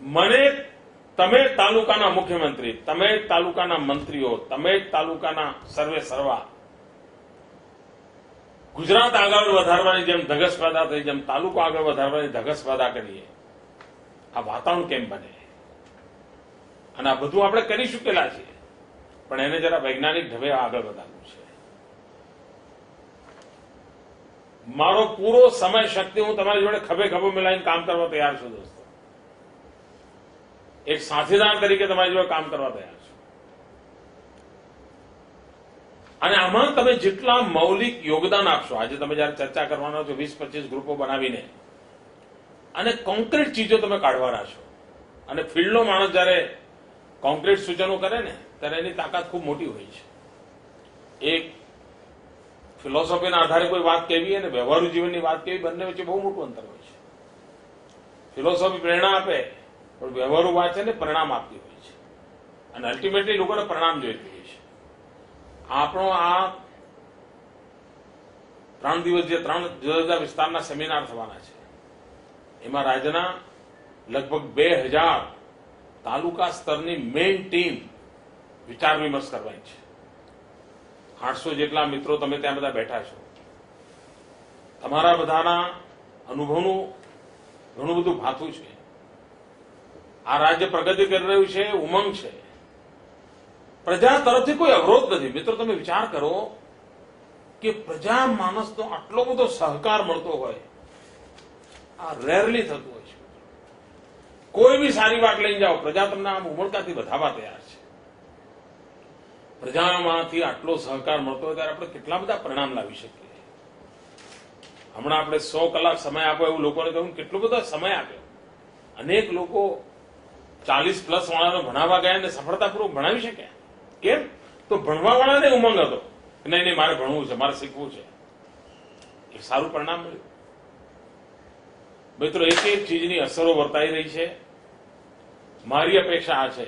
મને તમે તાલુકાના મુખ્યમંત્રી, તમે તાલુકાના મંત્રીઓ, તમે તાલુકાના સર્વે સર્વા ગુજરાત આગળ વધારવાની જેમ ધગશ પેદા થઈ, જેમ તાલુકો આગળ વધારવાની ધગશ પેદા કરીએ, આ વાતાવરણ કેમ બને? અને આ બધું આપણે કરી ચૂકેલા છીએ, પણ એને જરા વૈજ્ઞાનિક ઢબે આગળ વધારવું છે. મારો પૂરો સમય શક્તિ હું તમારી જોડે ખભે ખભો મિલાવીને કામ કરવા તૈયાર છું દોસ્તો. એક સાથીદાર તરીકે તમારી જોડે કામ કરવા તૈયાર છું. અને આમાં તમે જેટલા મૌલિક યોગદાન આપશો, આજે તમે જયારે ચર્ચા કરવાના છો 20-25 ગ્રુપો બનાવીને, અને કોન્ક્રીટ ચીજો તમે કાઢવાના છો, અને ફિલ્ડનો માણસ જયારે કોન્ક્રીટ સૂચનો કરે ને ત્યારે એની તાકાત ખૂબ મોટી હોય છે. એક ફિલોસોફીના આધારે કોઈ વાત કહેવી અને વ્યવહારુ જીવનની વાત કહેવી, બંને વચ્ચે બહુ મોટું અંતર હોય છે. ફિલોસોફી પ્રેરણા આપે, પણ વ્યવહારુ વાત છે ને પરિણામ આપતી હોય છે, અને અલ્ટિમેટલી લોકોને પરિણામ જોઈતું હોય છે. આપણો આ 3 દિવસ જે 3 જુદા જુદા વિસ્તારના સેમિનાર થવાના છે, એમાં રાજ્યના લગભગ 2000 તાલુકા સ્તરની મેઇન ટીમ વિચાર વિમર્શ કરવાની છે. 800 જેટલા મિત્રો તમે ત્યાં બધા બેઠા છો. તમારા બધાના અનુભવનું ઘણું બધું ભાથું છે. આ રાજ્ય પ્રગતિ કરી રહ્યું છે, ઉમંગ છે. પ્રજા તરફથી કોઈ અવરોધ નથી. મિત્રો, તમે વિચાર કરો કે પ્રજા માણસનો આટલો બધો સહકાર મળતો હોય, આ રેરલી થતું હોય છે. કોઈ બી સારી વાત લઈને જાઓ, પ્રજા તમને આમ ઉમળકાથી વધાવવા તૈયાર છે. પ્રજામાંથી આટલો સહકાર મળતો હોય ત્યારે આપણે કેટલા બધા પરિણામ લાવી શકીએ. હમણાં આપણે 100 કલાક સમય આપો એવું લોકોને કહ્યું, કેટલો બધો સમય આપ્યો. અનેક લોકો 40+ વાળાને ભણાવવા ગયા અને સફળતાપૂર્વક ભણાવી શક્યા. કેમ? તો ભણવા વાળાને ઉમંગ હતો, નહીં મારે ભણવું છે, મારે શીખવું છે. એક સારું પરિણામ મળ્યું. મિત્રો, એક એક ચીજની અસરો વર્તાઈ રહી છે. મારી અપેક્ષા આ છે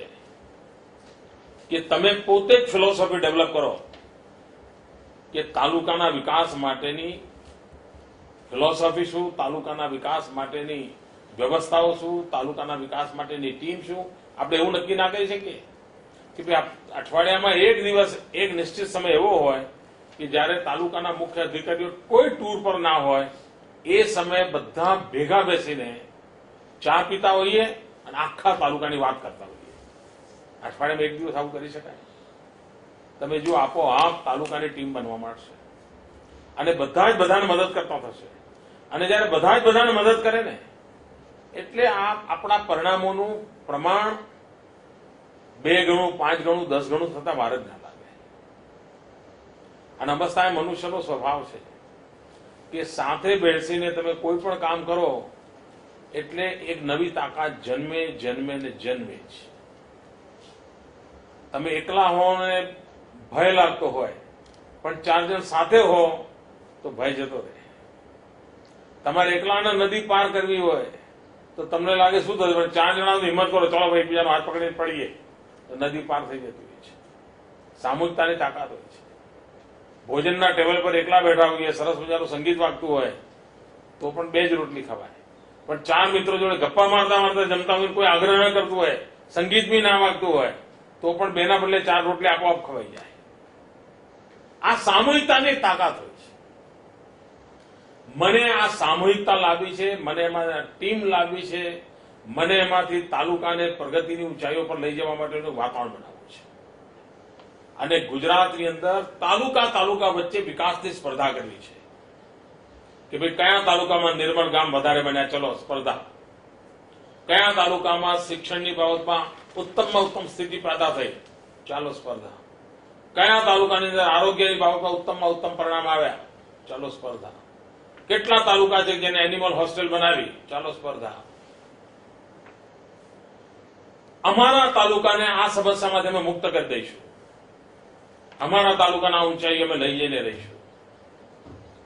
કે તમે પોતે જ ફિલોસોફી ડેવલપ કરો કે તાલુકાના વિકાસ માટેની ફિલોસોફી શું, તાલુકાના વિકાસ માટેની વ્યવસ્થાઓ શું, તાલુકાના વિકાસ માટેની ટીમ શું. આપણે એવું નક્કી ના કરી શકીએ કે ભાઈ અઠવાડિયામાં એક દિવસ એક નિશ્ચિત સમય એવો હોય કે જ્યારે તાલુકાના મુખ્ય અધિકારીઓ કોઈ ટૂર પર ના હોય, એ સમયે બધા ભેગા બેસીને ચા પીતા હોઈએ અને આખા તાલુકાની વાત કરતા હોઈએ. અઠવાડિયામાં એક દિવસ આવું કરી શકાય? તમે જો આપોઆપ તાલુકાની ટીમ બનવા માંડશે અને બધા જ બધાને મદદ કરતા થશે. અને જયારે બધા જ બધાને મદદ કરે ને, એટલે આપણા પરિણામોનું પ્રમાણ 2 ગણું, 5 ગણું, 10 ગણું થતા વાર જ ના લાગે. અને અવસ્થા એ મનુષ્યનો સ્વભાવ છે કે સાથે બેસીને તમે કોઈ પણ કામ કરો એટલે એક નવી તાકાત જન્મે ને જન્મે જ. તમે એકલા હો ને ભય લાગતો હોય, પણ 4 જણ સાથે હો તો ભય જતો રહે. તમારે એકલાને નદી પાર કરવી હોય તો તમને લાગે શું થશે, પણ 4 જણાની હિંમત કરો, ચલો ભાઈ એકબીજાનો હાથ પકડીને પડીએ, તો નદી પાર થઈ જતી હોય છે. સામૂહિકતાની તાકાત હોય છે. ભોજનના ટેબલ પર એકલા બેઠા હોઈએ, સરસ મજાનું સંગીત વાગતું હોય તો પણ 2 જ રોટલી ખવાય. પણ 4 મિત્રો જોડે ગપ્પા મારતા મારતા જમતા હોય, કોઈ આગ્રહ ન કરતું હોય, સંગીત બી ના વાગતું હોય, તો પણ 2ના બદલે 4 રોટલી આપોઆપ ખવાઈ જાય. આ સામૂહિકતાની તાકાત હોય છે. મને આ સામૂહિકતા લાવી છે, મને એમાં ટીમ લાવી છે, મને એમાંથી તાલુકાને પ્રગતિની ઊંચાઈઓ પર લઈ જવા માટેનું વાતાવરણ બનાવવું છે. અને ગુજરાતની અંદર તાલુકા વચ્ચે વિકાસની સ્પર્ધા કરવી છે કે ભાઈ કયા તાલુકામાં નિર્મળ ગામ વધારે બન્યા, ચલો સ્પર્ધા. કયા તાલુકામાં શિક્ષણની બાબતમાં ઉત્તમમાં ઉત્તમ સ્થિતિ પેદા થઈ, ચાલો સ્પર્ધા. કયા તાલુકાની અંદર આરોગ્યની બાબતમાં ઉત્તમમાં ઉત્તમ પરિણામ આવ્યા, ચાલો સ્પર્ધા. કેટલા તાલુકા છે જેને એનિમલ હોસ્ટેલ બનાવી, ચાલો સ્પર્ધા. અમારા તાલુકાને આ સમસ્યામાંથી અમે મુક્ત કરી દઈશું. અમારા તાલુકાના ઊંચાઈ અમે લઈ જઈને રહીશું.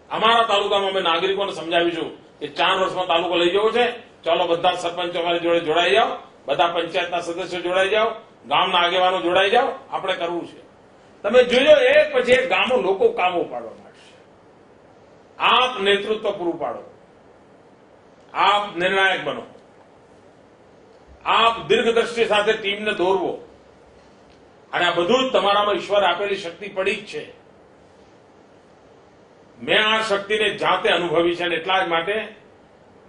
અમારા તાલુકામાં અમે નાગરિકોને સમજાવીશું કે 4 વર્ષમાં તાલુકો લઈ જવો છે, ચાલો બધા સરપંચો અમારી જોડે જોડાઈ જાઓ, બધા પંચાયતના સદસ્યો જોડાઈ જાઓ, ગામના આગેવાનો જોડાઈ જાઓ, આપણે કરવું છે. તમે જોજો, એક પછી એક ગામો લોકો કામ ઉપાડવા માંડશે. આપ નેતૃત્વ પૂરું પાડો, આપ નિર્ણાયક બનો, આપ દીર્ઘદ્રષ્ટિ સાથે ટીમને દોરવો, અને આ બધું જ તમારામાં ઈશ્વર આપેલી શક્તિ પડી જ છે. મેં આ શક્તિને જાતે અનુભવી છે, અને એટલા જ માટે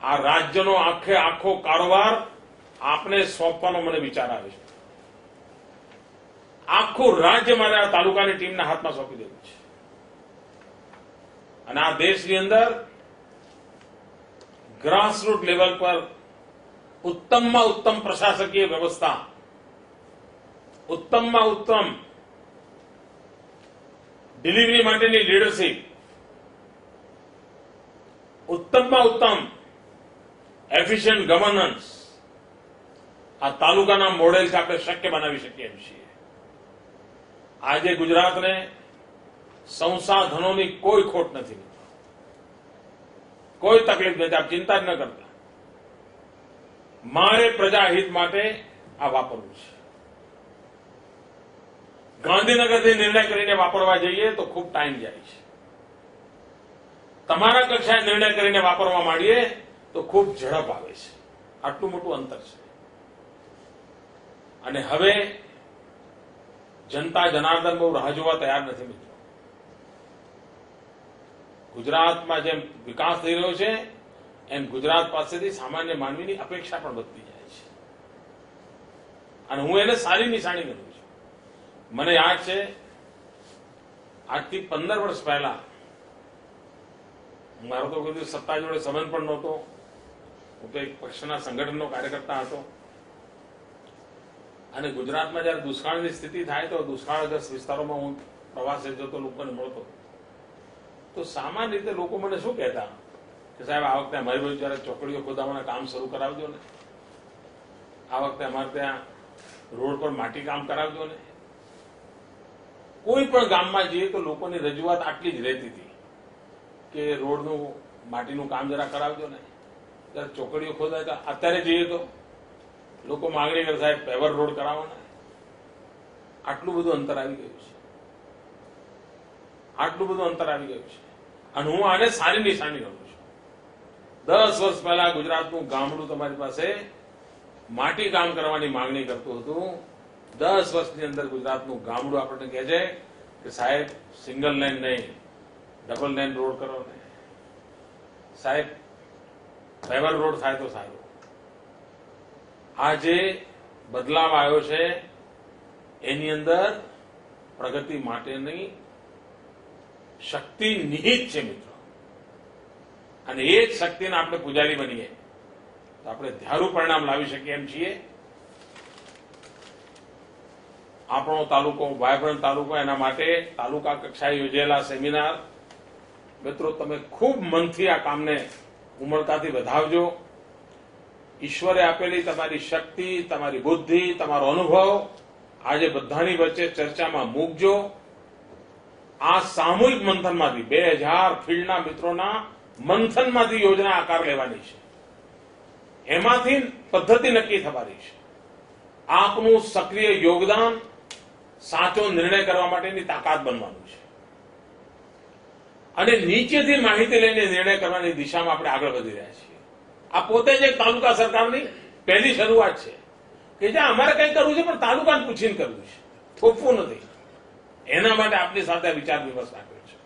આ રાજ્યનો આખો કારોબાર આપને સોંપવાનો મને વિચાર આવે છે. આખું રાજ્ય મારે આ તાલુકાની ટીમના હાથમાં સોંપી દેવું છે. અને આ દેશની અંદર ગ્રાસરૂટ લેવલ પર ઉત્તમમાં ઉત્તમ પ્રશાસકીય વ્યવસ્થા, ઉત્તમમાં ઉત્તમ ડિલિવરી માટેની લીડરશીપ, ઉત્તમમાં ઉત્તમ એફિશિયન્ટ ગવર્નન્સ આ તાલુકાના મોડેલથી આપણે શક્ય બનાવી શકીએ એમ છીએ. આજે ગુજરાતને સંસાધનોની કોઈ ખોટ નથી, કોઈ તકલીફ નથી. આપ ચિંતા જ ન કરતા. મારે પ્રજાહિત માટે આ વાપરવું છે. ગાંધીનગરથી નિર્ણય કરીને વાપરવા જઈએ તો ખૂબ ટાઈમ જાય છે. તમારા કક્ષાએ નિર્ણય કરીને વાપરવા માંડીએ તો ખૂબ ઝડપ આવે છે. આટલું મોટું અંતર છે. અને હવે જનતા જનાર્દન બહુ રાહ જોવા તૈયાર નથી મિત્રો. ગુજરાતમાં જેમ વિકાસ થઈ રહ્યો છે એમ ગુજરાત પાસેથી સામાન્ય માનવીની અપેક્ષા પણ વધતી જાય છે, અને હું એને સારી નિશાની ગણું છું. મને યાદ છે, આજથી 15 વર્ષ પહેલા મારો તો કોઈ સત્તા જોડે સંબંધ પણ નહોતો. હું તો એક પક્ષના સંગઠનનો કાર્યકર્તા હતો, અને ગુજરાતમાં જયારે દુષ્કાળની સ્થિતિ થાય તો દુષ્કાળગ્રસ્ત વિસ્તારોમાં હું પ્રવાસે જતો, લોકોને મળતો, તો સામાન્ય રીતે લોકો મને શું કહેતા કે સાહેબ આ વખતે અમારી બાજુ જયારે ચોકડીઓ ખોદાવાના કામ શરૂ કરાવજો ને, આ વખતે અમારે ત્યાં રોડ પર માટી કામ કરાવજો ને. કોઈ પણ ગામમાં જઈએ તો લોકોની રજૂઆત આટલી જ રહેતી હતી કે રોડનું માટીનું કામ જરા કરાવજો ને. જયારે ચોકડીઓ ખોદાય, અત્યારે જઈએ તો લોકો માંગણી કરે સાહેબ પેવર રોડ કરાવવાના. આટલું બધું અંતર આવી ગયું છે, આટલું બધું અંતર આવી ગયું છે. અને હું આને સારી નિશાની ગણું છું. 10 વર્ષ પહેલા ગુજરાતનું ગામડું તમારી પાસે માટી કામ કરવાની માંગણી કરતું હતું. 10 વર્ષની અંદર ગુજરાતનું ગામડું આપણને કહે છે કે સાહેબ સિંગલ લાઈન નહીં, ડબલ લાઈન રોડ કરો ને, સાહેબ પેવર રોડ થાય તો સારું. આ જે બદલાવ આવ્યો છે એની અંદર પ્રગતિ માટેની શક્તિ નિહિત છે મિત્રો. અને એ જ શક્તિને આપણે પૂજારી બનીએ તો આપણે ધારું પરિણામ લાવી શકીએ એમ છીએ. આપણો તાલુકો વાયબ્રન્ટ તાલુકો, એના માટે તાલુકા કક્ષાએ યોજેલા સેમિનાર મિત્રો તમે ખૂબ મનથી આ કામને ઉમળકાથી વધાવજો. ઈશ્વરે આપેલી તમારી શક્તિ, તમારી બુદ્ધિ, તમારો અનુભવ આજે બધાની વચ્ચે ચર્ચામાં મૂકજો. આ સામૂહિક મંથનમાંથી 2000 ફિલ્ડના મિત્રોના મંથનમાંથી યોજના આકાર લેવાની છે. એમાંથી પદ્ધતિ નક્કી થવાની છે. આપનું સક્રિય યોગદાન સાચો નિર્ણય કરવા માટેની તાકાત બનવાનું છે. અને નીચેથી માહિતી લઈને નિર્ણય કરવાની દિશામાં આપણે આગળ વધી રહ્યા છીએ. આ પોતે જ એક તાલુકા સરકારની પહેલી શરૂઆત છે કે જ્યાં અમારે કંઈ કરવું છે પણ તાલુકાને પૂછીને કરવું છે, થોપવું નથી. એના માટે આપની સાથે વિચાર વિમર્શ રાખ્યો છે.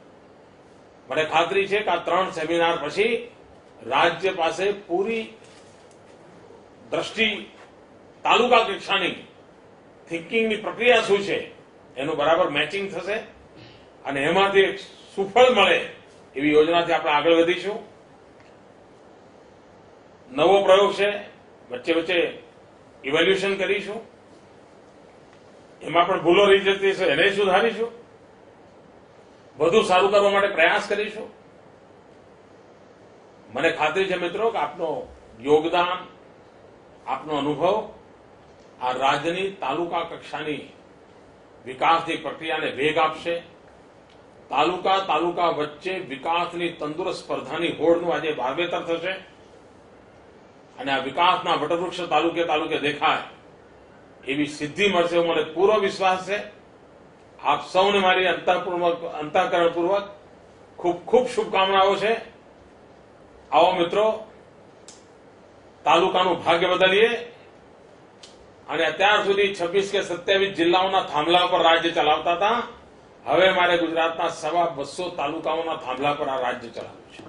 મને ખાતરી છે કે આ 3 સેમિનાર પછી રાજ્ય પાસે પૂરી દ્રષ્ટિ તાલુકા કક્ષાની થિંકિંગની પ્રક્રિયા શું છે એનું બરાબર મેચિંગ થશે, અને એમાંથી એક સુફળ મળે એવી યોજનાથી આપણે આગળ વધીશું. નવો પ્રયોગ છે, વચ્ચે વચ્ચે ઇવેલ્યુશન કરીશું, એમાં પણ ભૂલો રહી જતી છે એને સુધારીશું, વધુ સારું કરવા માટે પ્રયાસ કરીશું. મને ખાતરી છે મિત્રો કે આપનો યોગદાન, આપનો અનુભવ આ રાજ્યની તાલુકા કક્ષાની વિકાસની પ્રક્રિયાને વેગ આપશે. તાલુકા વચ્ચે વિકાસની તંદુરસ્ત સ્પર્ધાની હોડનું આજે વાવેતર થશે, અને આ વિકાસના વટવૃક્ષ તાલુકે દેખાય એવી સિદ્ધિ મળશે એવો મને પૂરો વિશ્વાસ છે. આપ સૌને મારી અંતઃકરણપૂર્વક ખૂબ ખૂબ શુભકામનાઓ છે. આવો મિત્રો, તાલુકાનું ભાગ્ય બદલીએ અને અત્યાર સુધી 26 કે 27 જિલ્લાઓના થાંભલા પર રાજ્ય ચલાવતા હતા. હવે મારે ગુજરાતના 250 તાલુકાઓના થાંભલા પર આ રાજ્ય ચલાવ્યું છે.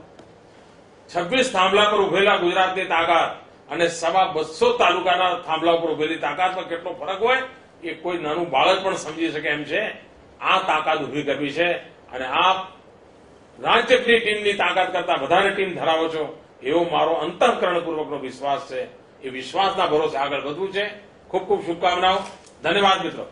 26 થાંભલા પર ઉભેલા ગુજરાતની તાકાત અને 250 તાલુકાના થાંભલા પર ઉભેલી તાકાતમાં કેટલો ફરક હોય એ કોઈ નાનું બાળક પણ સમજી શકે એમ છે. આ તાકાત ઉભી કરવી છે અને આપ રાજ્યની ટીમની તાકાત કરતા વધારે ટીમ ધરાવો છો એવો મારો અંતઃકરણપૂર્વકનો વિશ્વાસ છે. એ વિશ્વાસના ભરોસે આગળ વધવું છે. ખૂબ ખૂબ શુભકામનાઓ. ધન્યવાદ મિત્રો.